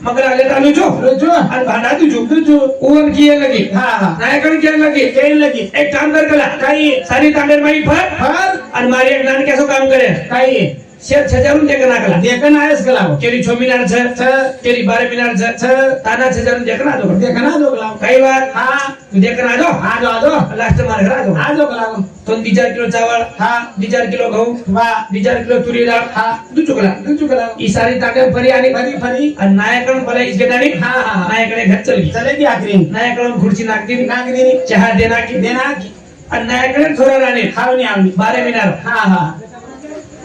Speaker 1: मगर आले तालू जो
Speaker 2: રોજો
Speaker 1: और भांडा तू जो
Speaker 2: તું
Speaker 1: ओवन किए लगी
Speaker 2: હા હા
Speaker 1: नायकन किया लगी
Speaker 2: કેમ લગી
Speaker 1: एक काम कर कला
Speaker 2: કઈ
Speaker 1: सारी तांडेर मारी फर
Speaker 2: ફર
Speaker 1: और मारी एक नान कैसो काम करे
Speaker 2: કઈ
Speaker 1: शेर छजारून देकर नाकला
Speaker 2: દેખન આયસ ગલાવો
Speaker 1: केरी 6 मीनार छे
Speaker 2: છ
Speaker 1: केरी 12 मीनार छे
Speaker 2: છ
Speaker 1: ताना छजारून देकर आ दो
Speaker 2: દેખન આજો ગલાવો
Speaker 1: कई बार
Speaker 2: હા
Speaker 1: तू देकर आ जाओ
Speaker 2: આજો આજો
Speaker 1: लास्ट मार घर आ जाओ
Speaker 2: આજો ગલાવો
Speaker 1: तो 2-4 किलो चावल
Speaker 2: હા
Speaker 1: 2-4 किलो घऊ
Speaker 2: વાહ
Speaker 1: 2-4 किलो तुरी डाळ
Speaker 2: હા
Speaker 1: दू चुकला
Speaker 2: દૂજો ગલાવો
Speaker 1: ई सारी ताटे फरी आनी
Speaker 2: ફરી ફરી
Speaker 1: और नायकन भले इस गेटानी
Speaker 2: હા હા
Speaker 1: नायकने घर चल गई
Speaker 2: ચલેગી આખરી
Speaker 1: नायकन खुर्ची नाकती
Speaker 2: નાગરીની
Speaker 1: चहा देना की
Speaker 2: દેના
Speaker 1: और नायकने थोड़ा राणे
Speaker 2: ખાવની આવની
Speaker 1: 12 मीनारो
Speaker 2: હા હા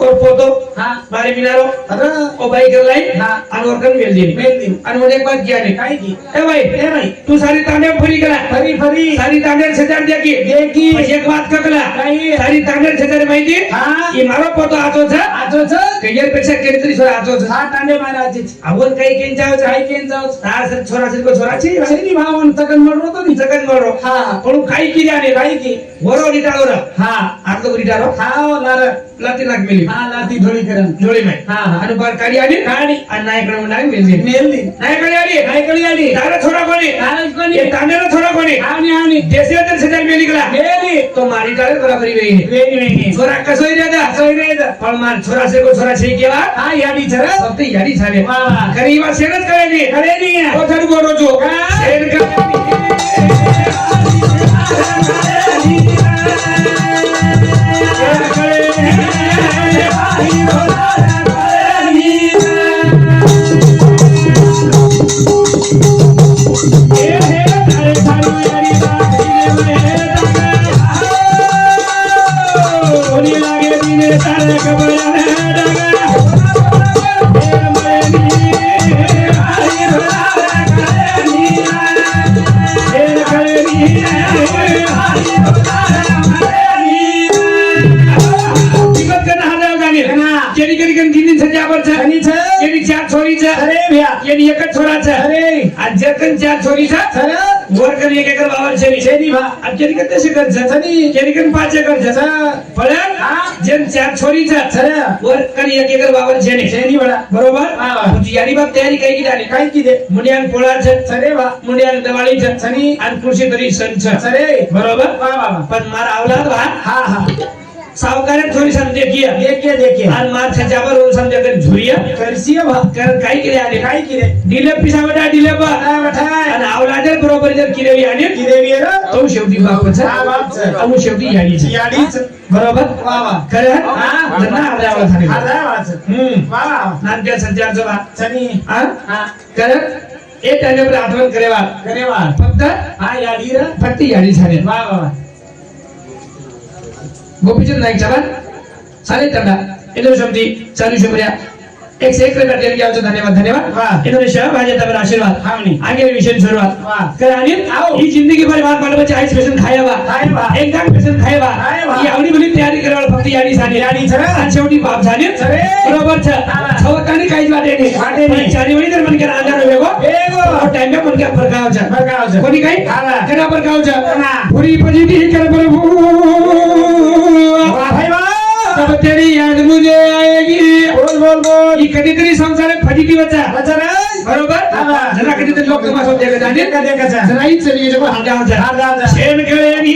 Speaker 1: और पोतो
Speaker 2: હા
Speaker 1: 12 मीनारो
Speaker 2: અરે
Speaker 1: ओ भाई कर लाई
Speaker 2: हाँ।
Speaker 1: और कर मेल दी
Speaker 2: મેલ દી
Speaker 1: और मुझे एक बात किया ने
Speaker 2: કાઈ કી
Speaker 1: ए भाई
Speaker 2: એ ભાઈ
Speaker 1: तू सारी तांडे फरी करा
Speaker 2: ફરી ફરી
Speaker 1: सारी तांडे छजार देखी
Speaker 2: દેખી
Speaker 1: પછી એક વાત કકલા
Speaker 2: કઈ
Speaker 1: સારી તાંડેર છଜାର માહિતી
Speaker 2: હા
Speaker 1: એ મારો પોતો આતો છે
Speaker 2: આજો છે
Speaker 1: કૈયર પેક્ષા કેન્દ્રી છોરા આતો છે
Speaker 2: હા ટાંડે મારા છે
Speaker 1: આવન કઈ કેન જાવ છે
Speaker 2: કાઈ કેમ જાવ
Speaker 1: તાર સર છોરા છે કો છોરા છે
Speaker 2: શેની ભાવન તકન મળરો તો ની
Speaker 1: સગન મારો
Speaker 2: હા
Speaker 1: પણ કઈ કીધા ને
Speaker 2: કાઈ કી
Speaker 1: વરો રીટાળો ર
Speaker 2: હા
Speaker 1: આટલો રીટાળો
Speaker 2: હા લાર
Speaker 1: લાતી નાખ મેલી
Speaker 2: હા લાતી ધોળી કરન
Speaker 1: જોડી મે
Speaker 2: હા હા
Speaker 1: અને બાર કાઢી આડી
Speaker 2: કાઢી
Speaker 1: આ નાયક નો નાય મેલી
Speaker 2: મેલ દી
Speaker 1: નાયક કાઢી આડી
Speaker 2: કાઈ કરી આડી
Speaker 1: તારે છોરા કોની
Speaker 2: તારે કોની
Speaker 1: એ તાંડેરો છોરા કોની
Speaker 2: આવની આવની
Speaker 1: દેશે અંદર છଜାର મેલી ગલા
Speaker 2: મેલી
Speaker 1: તો મારી ટાળે બરાબરી વેઈ ને
Speaker 2: વેની વેની
Speaker 1: છોરા કસોઈ રહ્યા
Speaker 2: સોઈ રે દ
Speaker 1: પણ માર છોરા છે કો છોરા છે કેવા
Speaker 2: હા યાડી છે રે
Speaker 1: ફક્ત યારી થાને
Speaker 2: વાહ વાહ
Speaker 1: ખરી વાત શેર જ કરે ની
Speaker 2: કરે ની
Speaker 1: કોથળ ગોરો છો
Speaker 2: હા।
Speaker 1: શેર કરે એની ચાર છોરી છે
Speaker 2: અરે ભ્યા
Speaker 1: એની એક જ છોરા છે
Speaker 2: અરે
Speaker 1: આ જતન ચાર છોરી છે
Speaker 2: સર
Speaker 1: વર કરી એક એકર વાવર છે ની
Speaker 2: શેની ભા
Speaker 1: આ કેરી કરતે છે કર છે
Speaker 2: સની
Speaker 1: કેરી કર 5 એકર છે
Speaker 2: સર
Speaker 1: ભલે
Speaker 2: હા
Speaker 1: જેમ ચાર છોરી છે
Speaker 2: સર
Speaker 1: વર કરી એક એકર વાવર છે ની
Speaker 2: શેની વડા
Speaker 1: બરોબર
Speaker 2: હા
Speaker 1: યારી બાપ તૈયારી કઈ કીધાની
Speaker 2: કાઈ કીધે
Speaker 1: મુંડિયાન પોળા છે
Speaker 2: સરે વા
Speaker 1: મુંડિયાન દવાળી છે
Speaker 2: સની
Speaker 1: અને કૃષિ તરી સન છે
Speaker 2: સરે
Speaker 1: બરોબર
Speaker 2: વાહ વાહ વાહ
Speaker 1: પણ મારા આવલાદ વા
Speaker 2: હા હા
Speaker 1: सावकारे थोड़ी समझे किया
Speaker 2: देखिए देखिए
Speaker 1: और मार छजावर उन समझे कर झुरिया
Speaker 2: करसिए भा
Speaker 1: कर काई के आने
Speaker 2: काई कीधे
Speaker 1: डिले पिसा बटा डिले बा
Speaker 2: बटा बटा
Speaker 1: અને આવલાદર બરોબર જર કિરે આને
Speaker 2: कीधे भी है
Speaker 1: તો शेवटी बाप છે
Speaker 2: હા, બાપ છે.
Speaker 1: અમુ शेवटी યાડી છે
Speaker 2: याडी से
Speaker 1: બરોબર
Speaker 2: वाह वाह
Speaker 1: કરે
Speaker 2: હા
Speaker 1: જના આવલા થાને
Speaker 2: आधा बात है वाह वाह
Speaker 1: નાન કે સંચાર જવા
Speaker 2: सनी
Speaker 1: હા
Speaker 2: हाँ
Speaker 1: કરે એ ટાઈમે પર આઠવણ કરેવા
Speaker 2: करे वाह
Speaker 1: ફક્ત
Speaker 2: हाँ याडी रे
Speaker 1: ફક્ત યાડી છાને
Speaker 2: वाह वाह
Speaker 1: ગોપીચંદ નાયક જવાન સાલે તંડા ઇન્દ્રશમથી ચાલુ શુભ્યા एक से एक रुपया देर गया हो धन्यवाद धन्यवाद
Speaker 2: वाह
Speaker 1: इंडोनेशिया भाजे तब आशीर्वाद
Speaker 2: हावनी
Speaker 1: आगे विषय शुरुआत
Speaker 2: वाह
Speaker 1: करानी
Speaker 2: आओ
Speaker 1: ये जिंदगी भर बार बार बच्चे आइस पेशन खाया बा
Speaker 2: खाया बा
Speaker 1: एकदम पेशन खाया बा
Speaker 2: खाया बा
Speaker 1: ये आवडी भली तयारी करावळ फक्त याडी सानी
Speaker 2: याडी छरे
Speaker 1: आणि शेवटी बाप झाले
Speaker 2: छरे
Speaker 1: बरोबर छ
Speaker 2: हा.
Speaker 1: छवकानी काहीच वाटे नाही
Speaker 2: वाटे नाही.
Speaker 1: चारी वळी तर मनके आजार वेगो
Speaker 2: वेगो.
Speaker 1: टाइम में मनके फरकाव छ
Speaker 2: फरकाव छ.
Speaker 1: कोणी काही
Speaker 2: हा.
Speaker 1: केना फरकाव छ
Speaker 2: कोना.
Speaker 1: पुरी पजीती कर प्रभु
Speaker 2: वाह भाई वाह
Speaker 1: तब तेरी याद मुझे आएगी
Speaker 2: बोल बोल बोल
Speaker 1: ही कधीतरी संसारात फजिती वचा
Speaker 2: बचा रे
Speaker 1: बरोबर
Speaker 2: हा.
Speaker 1: जरा कधीतरी लोक तमाशा देखत जाणे
Speaker 2: देखा देखा जा
Speaker 1: जरा हीच चली जगो हांगा होता
Speaker 2: हांगा होता.
Speaker 1: शेण गळेनी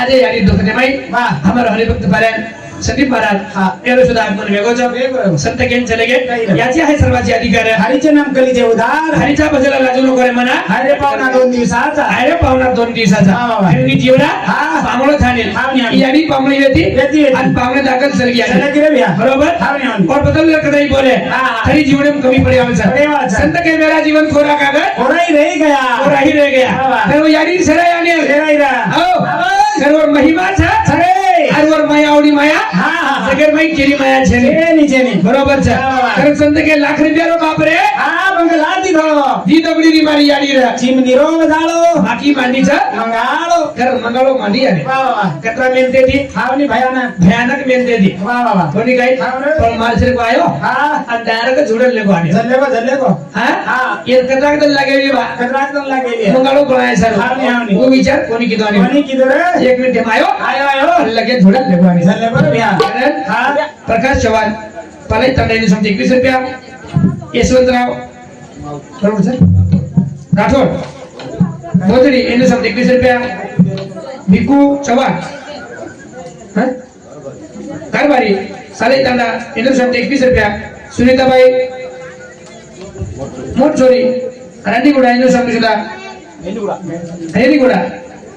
Speaker 1: આજે યારી દુખને માઈ
Speaker 2: વાહ.
Speaker 1: हमारा हरिभक्त पारायण संदीप महाराज
Speaker 2: हा.
Speaker 1: यारो सुद्धा आगमन वेगो
Speaker 2: वेगळं.
Speaker 1: संत केन चले
Speaker 2: काही
Speaker 1: गे
Speaker 2: नाही.
Speaker 1: याची आहे सर्वांची अधिकार
Speaker 2: हरीचे नाम कलीचे उधार
Speaker 1: हरीच्या भजला लाजू नको रे म्हणा
Speaker 2: हरे पाहुणा 2 दिवसाचा
Speaker 1: अरे पाहुणा 2 दिवसाचा
Speaker 2: वा, वा, वा.
Speaker 1: आणि जीवडा
Speaker 2: हा.
Speaker 1: पामळो थानेल
Speaker 2: थावणी आली.
Speaker 1: याडी पामळी येती
Speaker 2: येती, येती.
Speaker 1: आणि पामळे दाखल चलगी
Speaker 2: चला
Speaker 1: आली
Speaker 2: की रे भैया.
Speaker 1: बरोबर
Speaker 2: थावणी आली.
Speaker 1: और बदल कदाई बोले
Speaker 2: हा, हा.
Speaker 1: खरी जीवन में कमी पड़े आवे
Speaker 2: पड़े आवे सर.
Speaker 1: संत के मेरा जीवन कोरा कागज
Speaker 2: कोरा ही रह गया
Speaker 1: कोरा ही रह गया
Speaker 2: वा, वा.
Speaker 1: तर वो याडी सरा याने
Speaker 2: रह रहा
Speaker 1: आओ सर्वर महिमा छ
Speaker 2: सरे
Speaker 1: आरवर माया आवडी माया
Speaker 2: हा, हा, हा.
Speaker 1: सगळे माई केली माया छे
Speaker 2: नीचे
Speaker 1: बरोबर છે
Speaker 2: वा, वा.
Speaker 1: कारण संत के लाख रुपया रो बाप रे
Speaker 2: हा मंगला दिघो
Speaker 1: दी दबडी री मारी याडी रे
Speaker 2: चिमनी रो जाळो
Speaker 1: बाकी मांडी छ
Speaker 2: मंगाळो
Speaker 1: कर मंगळो मांडी आले
Speaker 2: वा वा वा
Speaker 1: कतरा मेनते थी
Speaker 2: थावणी भयानक
Speaker 1: भयानक मेनते थी
Speaker 2: वा वा वा
Speaker 1: कोणी काही
Speaker 2: हा रे.
Speaker 1: पण मालसरे को आयो
Speaker 2: हा
Speaker 1: आणि डायरेक्ट जोडले लेको आले
Speaker 2: जल्ले को
Speaker 1: हा
Speaker 2: हा.
Speaker 1: ये कतरा कदल लागेली बा
Speaker 2: कतराक दम लागेली
Speaker 1: मंगळो बनाय सर
Speaker 2: हावनी, हावनी.
Speaker 1: वो विचार कोणी किदो
Speaker 2: कोणी
Speaker 1: आणि
Speaker 2: किधर रे
Speaker 1: 1 मिनिट मायो
Speaker 2: आयो आयो
Speaker 1: आणि लगे जोडले लेको आले
Speaker 2: जल्ले को भैया
Speaker 1: कारण
Speaker 2: हा
Speaker 1: प्रकाश चव्हाण पलाई तंडाईने समजे 21 रुपया यशवंतराव बरोबर सर राठोड मोदरी यांनी समजे 21 रुपया भिकू चव्हाण हा? कारभारी साले तांडा यांनी समजे 21 रुपया सुनीताबाई मोठचोरी रांडीगुडा यांनी समजे सुद्धा हेरीगुडा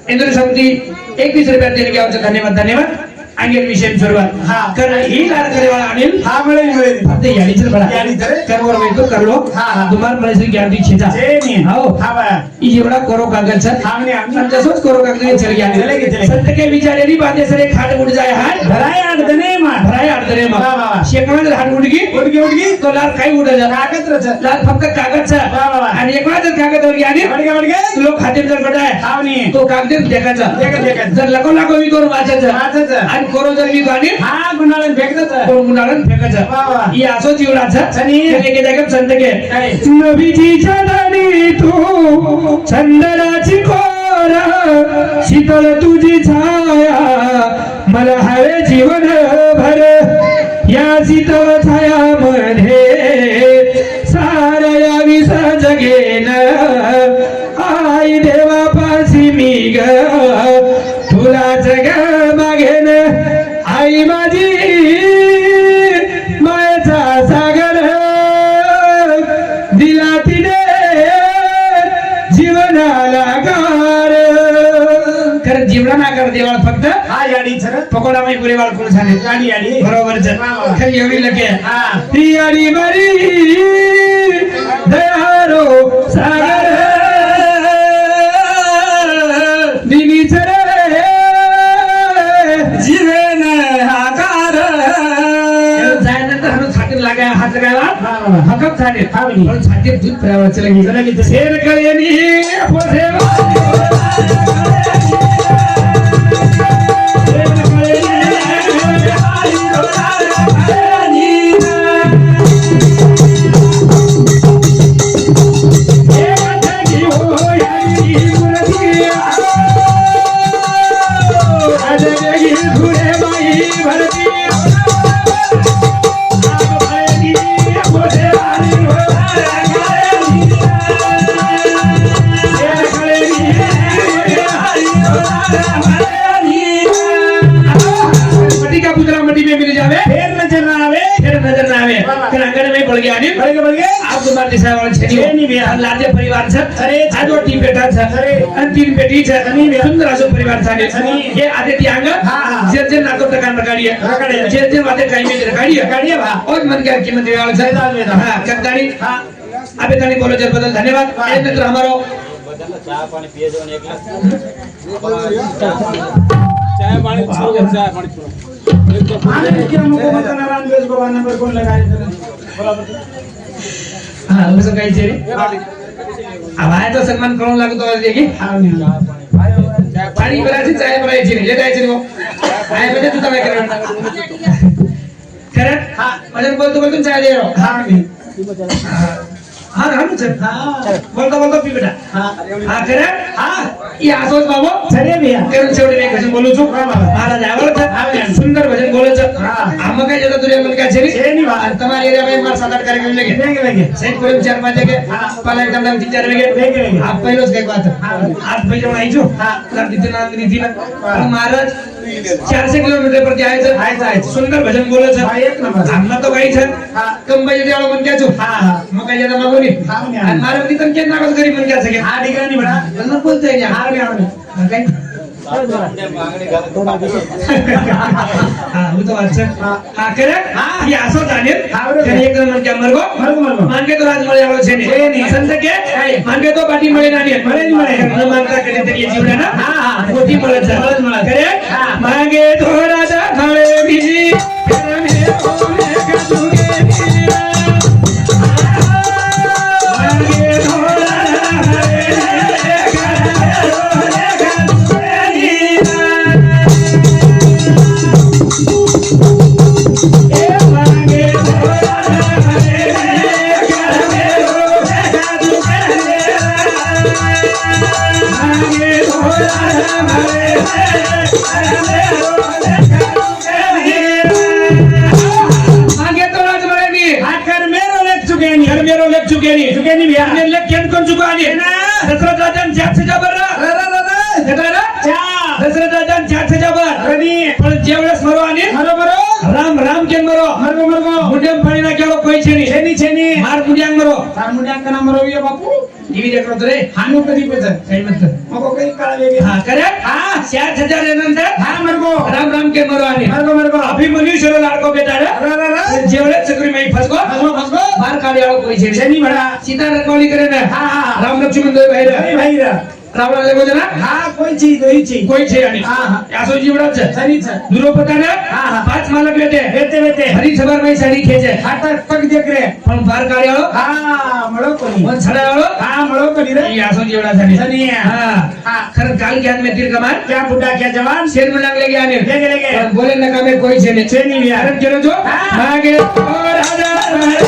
Speaker 1: यांनी समजी 21 रुपया देणगी आवश्यक धन्यवाद अंगेल विषय सुरुवात
Speaker 2: हा.
Speaker 1: कारण ही लाड करेवाला अनिल
Speaker 2: हा मिळेल
Speaker 1: फक्त याडीच बडा
Speaker 2: याडीच रे.
Speaker 1: करवर वेतो करलो
Speaker 2: हा, हा.
Speaker 1: तुम्हार मळेसरी गॅरंटी छेजा
Speaker 2: जेनी
Speaker 1: हाओ
Speaker 2: हा बा
Speaker 1: ई जेवढा कोरो कागज छ
Speaker 2: थावणी आम्ही
Speaker 1: आणि तसोच कोरो कागज चल
Speaker 2: चले
Speaker 1: गया
Speaker 2: गे, चले गे.
Speaker 1: संत के विचारेली बाते सरे खाट उड जाय हाय
Speaker 2: भराय अडदने मा
Speaker 1: भराय अडदरे
Speaker 2: वा, वा, वा.
Speaker 1: मग शेकणा जर हात उडगी
Speaker 2: उडगी
Speaker 1: तो लाल काही उडल
Speaker 2: कागद रच
Speaker 1: लाल फक्त कागज छ
Speaker 2: वा, वा, वा.
Speaker 1: आणि एकला जर कागद वर यानी
Speaker 2: वडगे
Speaker 1: लोक खाते जर बडाय
Speaker 2: थावणी
Speaker 1: तो कागद देखाचा
Speaker 2: देखाचा.
Speaker 1: जर लको लको मी करू वाचायचं
Speaker 2: वाचायचं.
Speaker 1: आणि कोरो जर मी गाणी
Speaker 2: हा गुणाळन फेकत
Speaker 1: कोण गुणाळन फेकायचं
Speaker 2: वा, वा.
Speaker 1: ही असो जीवनाचं
Speaker 2: सनी.
Speaker 1: केले के जागे संत के
Speaker 2: काय?
Speaker 1: नवीची छानी तू चंदनाची कोर शीतल तुझी छाया मला हवे जीवन भर या शीतल छाया मध्ये साऱ्या विस जगेन आई देवापाशी मी ग तुला जग मागेन आई माझी मायेचा सागर दिला तिने जीवनाला गार खरं जीवनाला कर देवाळ फक्त
Speaker 2: हा याडी सर
Speaker 1: पकोडा माई पुरे वाळ कोण झाले
Speaker 2: याडी याडी
Speaker 1: बरोबर
Speaker 2: वा, वा.
Speaker 1: खरी एवढी लगे
Speaker 2: हा
Speaker 1: ती आणि मरी दयारो सागर दिनीच रे जीवन आकार जायनंतर हणून छातीत लागाय हात लागायला
Speaker 2: वा, वा, वा.
Speaker 1: हकप झाले
Speaker 2: थांबली.
Speaker 1: पण छातीत दूध प्यावं
Speaker 2: चला की
Speaker 1: चला शेर कळेनी का पुतला मटी में मिल जावे
Speaker 2: फेर नजर ना आवे
Speaker 1: फिर नजर ना आवे फिर आंगन में पड़ गया नहीं
Speaker 2: बळगे
Speaker 1: आप तुम्हारे दिशा वाले छेनी
Speaker 2: छेनी भी
Speaker 1: और लाजे परिवार छ
Speaker 2: अरे
Speaker 1: आज वो टीम बेटा छ
Speaker 2: अरे
Speaker 1: आणि 3 बेटी छ
Speaker 2: छेनी भी
Speaker 1: सुंदर असो परिवार छाने
Speaker 2: छेनी.
Speaker 1: ये आदे ती अंग
Speaker 2: हा, हा.
Speaker 1: जे जे नातो टकान रकाडिये
Speaker 2: रकाडिये.
Speaker 1: जे वादे काही में रकाडिये
Speaker 2: गाडी बा
Speaker 1: और मन के की मंदिर वाले
Speaker 2: वेदांत,
Speaker 1: छ
Speaker 2: वेदांत.
Speaker 1: हां कत्तानी
Speaker 2: हा
Speaker 1: अबे तानी बोलो जर बदल धन्यवाद
Speaker 2: हाँ.
Speaker 1: ए मित्र हमारो
Speaker 3: चाय पानी पिए जो एक गिलास
Speaker 4: चाय पानी छोड़ो चाय पानी छोड़ो
Speaker 2: आने के हमको बता नारायण देश भगवान नंबर कौन लगाए
Speaker 1: हां उसको काही छे अब आए तो सम्मान करून लागतो देखी
Speaker 2: थावणी
Speaker 1: पाणी भरायची चाय भरायची नाही लेटायची नाही आय म्हणजे तू काय करणार खरं
Speaker 2: हा
Speaker 1: म्हणजे बोलतो चाय दे रो
Speaker 2: थावणी
Speaker 1: हाँ हाँ सर
Speaker 2: हा
Speaker 1: बोलता बोलता पी बेटा
Speaker 2: हा
Speaker 1: हाँ खरं
Speaker 2: हा
Speaker 1: એ આસોજ બાબો
Speaker 2: સરે ભૈયા
Speaker 1: કેમ છેવટે મેં ભજન બોલું છું મહારાજ આવડ છે સુંદર ભજન બોલે છે આમાં કઈ જતો તુરે મન કા છે
Speaker 2: એની વાત
Speaker 1: તમારી એરિયા માં 7-8 કાર્યક્રમ લગે
Speaker 2: લેગે
Speaker 1: સેટ કોલેજ 4-5 વાગે પાલા તમને 4 વાગે આપ પહેલો જ કઈ વાત આજ ભાઈ જણ આવી છો કર દીધી ના દીધી ના મહારાજ 400 કિલોમીટર પર જાય છે સુંદર ભજન બોલે છે
Speaker 2: એક નંબર
Speaker 1: આમાં તો કઈ છે કંબાઈ દેવાળો મન કે છું મકાઈ જતા માંગો ની અને મારે બધી તમ કે નાખો કરી મન કે છે કે
Speaker 2: આ દીકરાની બડા
Speaker 1: તમને બોલતે ને
Speaker 2: આવે આવે
Speaker 1: કઈ
Speaker 3: માંગણી કરે તો
Speaker 1: હા હું તો વાત છે હા કરે એ આસો જાને કે એક મન કે મરગો માન કે તો રાજ મળે આવડો છે ને સંત કે માન કે તો પાટી મળે ના ને મળે ન મળે ન માંગતા કે તે જીવડા ના કોટી મળે છે કરે માંગે તો રાજા ખાળે બીજી મે ઓને કજુગે બીરા માંગે તો રાજા ખાળે રામ રામ કેમ મરો મરગો મરગો મુંડેમ પાણી ના કેવો કોઈ છે ની માર મુંડ્યાંગ મરો
Speaker 2: તાર મુંડ્યા કના મરો યો બાપુ
Speaker 1: ટીવી દેખરો તો રે
Speaker 2: હાનું કરી પેછે
Speaker 1: કઈ મત
Speaker 2: મકો કઈ કાળા વેગે
Speaker 1: હા કરે હા 6000 એનંત
Speaker 2: હા મરગો
Speaker 1: રામ રામ કેમ મરો આને
Speaker 2: મરગો
Speaker 1: અભિમન્યુ શરો લાડકો બેટાડે જેવડે છકરી મેં ફસકો માર કાઢી આળો કોઈ છે
Speaker 2: ની બડા
Speaker 1: સીતા રખવાળી કરે ને
Speaker 2: હા
Speaker 1: રામ લક્ષ્મણ દોય ભાઈ
Speaker 2: ભાઈ રા
Speaker 1: રાવણ લેવો છે ના
Speaker 2: હા કોઈ ચી દોઈ ચી
Speaker 1: કોઈ છે આની આસો જીવડા છે
Speaker 2: સરી છે
Speaker 1: દ્રુપદાને
Speaker 2: હા.
Speaker 1: 5 માલક બેટે
Speaker 2: વેતે
Speaker 1: હરી સવાર માં સાડી ખેંચે
Speaker 2: હાટા પગ દેખ રે
Speaker 1: પણ બાર કાઢ્યાળો
Speaker 2: હા મળો કોની
Speaker 1: મન છડાવાળો
Speaker 2: હા મળો કોની રે
Speaker 1: એ આસો જીવડા છે
Speaker 2: સની
Speaker 1: હા
Speaker 2: હા
Speaker 1: खर काल ज्ञान में तीर कमान
Speaker 2: क्या बुड्ढा क्या जवान
Speaker 1: शेर में लग लेके आने
Speaker 2: लेगे
Speaker 1: और बोले नका में कोई छे
Speaker 2: छे नहीं यार
Speaker 1: कारण करो जो
Speaker 2: हाँ.
Speaker 1: मांगे और राजा मांगे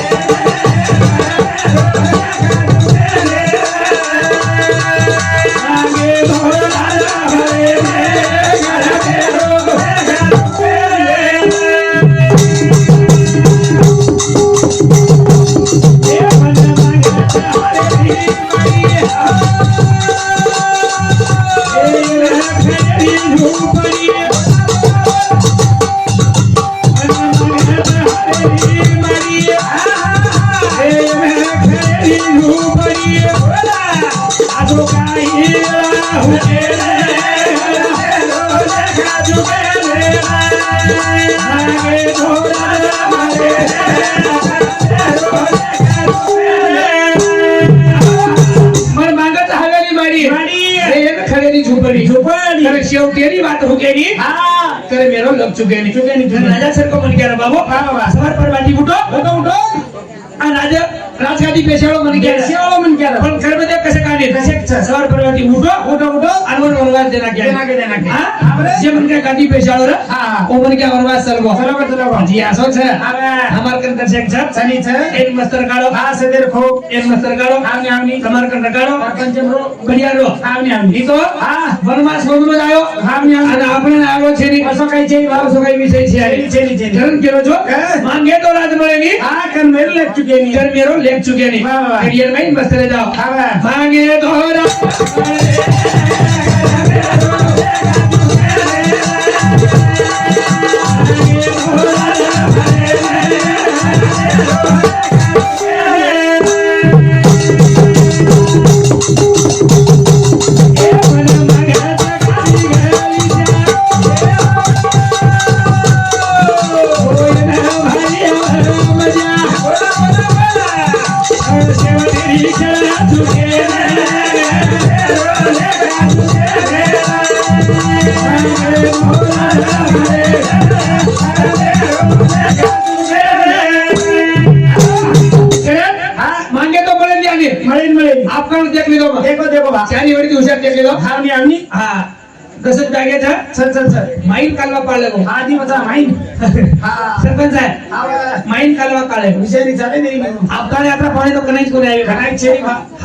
Speaker 1: और राजा शेवटी बात हो गई करे मेरो लग चुके नहीं राजा सर को मन गया बाबू सवार पर बाजी उठो उठो आ राजा राजगादी पेशाळो मन गया पण घर मध्ये कसे काढे सवार पर बाजी उठो अनवर वनवास देना क्या हां जे मन गया गादी पेशाळो रे ओ मन गया वनवास सरगो जी असो छे हमार कंतर शेख छ सनी छ एक मस्तर काढो सदर खो एक मस्तर काढो आमनी તમાર કંतर કાढो पंचम रो बढ़िया रो आमनी ઈ તો વનવાસ મોગલો આયો અને આપણે આવ્યો છે ની કસો કઈ છે વાસો કઈ વિષય છે છે ધર્મ કેરો છો માંગે તો રાજ મળે ની કર મેરો લેખ चुके नहीं करियर में मस्त रह जाओ मांगे तो चारी वरती हुशार टेकले दो आमनी हां कसं जागे था सर माइन कालवा पाळले गो आधी मजा माइन हां सरपंच आहे माइन कालवा काळे विषयनी चाले नाही आपल्याला आता पाणी तो कनाईच कोणी आहे कनाईच छे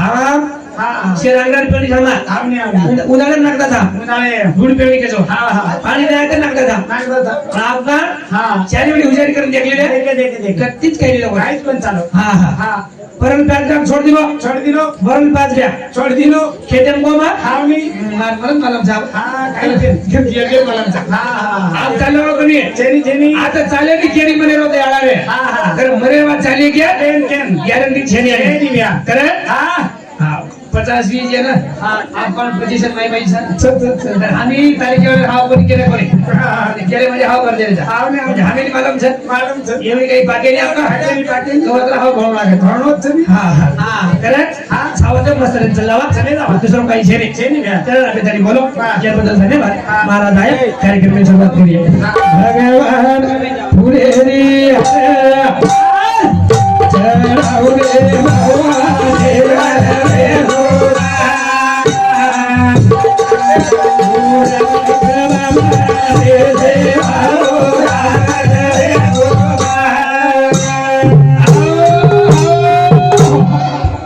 Speaker 1: हां
Speaker 2: हा.
Speaker 1: शेरांगार पेढी थांबा
Speaker 2: आवने आवने
Speaker 1: उन्हाळ्यात नागदा था
Speaker 2: उन्हाळे
Speaker 1: गुड पेढी केसो
Speaker 2: हा हा
Speaker 1: पाणी द्यायचं नागदा था
Speaker 2: नागदा
Speaker 1: आपला
Speaker 2: हा
Speaker 1: चारी वेळी हुशारी करून देखलेले
Speaker 2: देखे देखे देखे
Speaker 1: कत्तीच काही लोक
Speaker 2: काहीच पण चालू
Speaker 1: हा हा
Speaker 2: हा
Speaker 1: परम प्याज छोड़ दिलो
Speaker 2: छोड़ दिलो
Speaker 1: वरण पाच घ्या
Speaker 2: छोड़ दिलो
Speaker 1: खेतेम गोमा
Speaker 2: आवनी
Speaker 1: वरण मालम साहब
Speaker 2: हा काय ते मला हा हा
Speaker 1: आप चालो कमी
Speaker 2: जेनी जेनी
Speaker 1: आता चाले की केरी मने रोते आळावे
Speaker 2: हा हा
Speaker 1: तर मरे वा चाली क्या
Speaker 2: केन केन
Speaker 1: गॅरंटी छेनी आहे
Speaker 2: जेनी बिया
Speaker 1: करे
Speaker 2: हा
Speaker 1: हा 50-20 आहे ना
Speaker 2: हा
Speaker 1: आपण पोझिशन नाही पाहिजे
Speaker 2: चल चल चल
Speaker 1: आम्ही तारीखेवर हाव पण केले कोणी केले म्हणजे हाव कर द्यायचा
Speaker 2: आवने
Speaker 1: म्हणजे आम्ही मालम सर
Speaker 2: मॅडम चल
Speaker 1: एवढी काही बाकी नाही
Speaker 2: बाकी
Speaker 1: आपका तो आता हाव भाव लागत
Speaker 2: म्हणून चल
Speaker 1: हा हा हा करे
Speaker 2: हा.
Speaker 1: सावध मस्त रे चलावा
Speaker 2: चले जावा.
Speaker 1: दुसरं काही छेनी
Speaker 2: जेनी बिया
Speaker 1: चला आपण तरी बोलो
Speaker 2: हा.
Speaker 1: याबद्दल धन्यवाद
Speaker 2: हा.
Speaker 1: महाराज आहे कार्यक्रम सुरुवात करूया
Speaker 2: हा.
Speaker 1: भगवान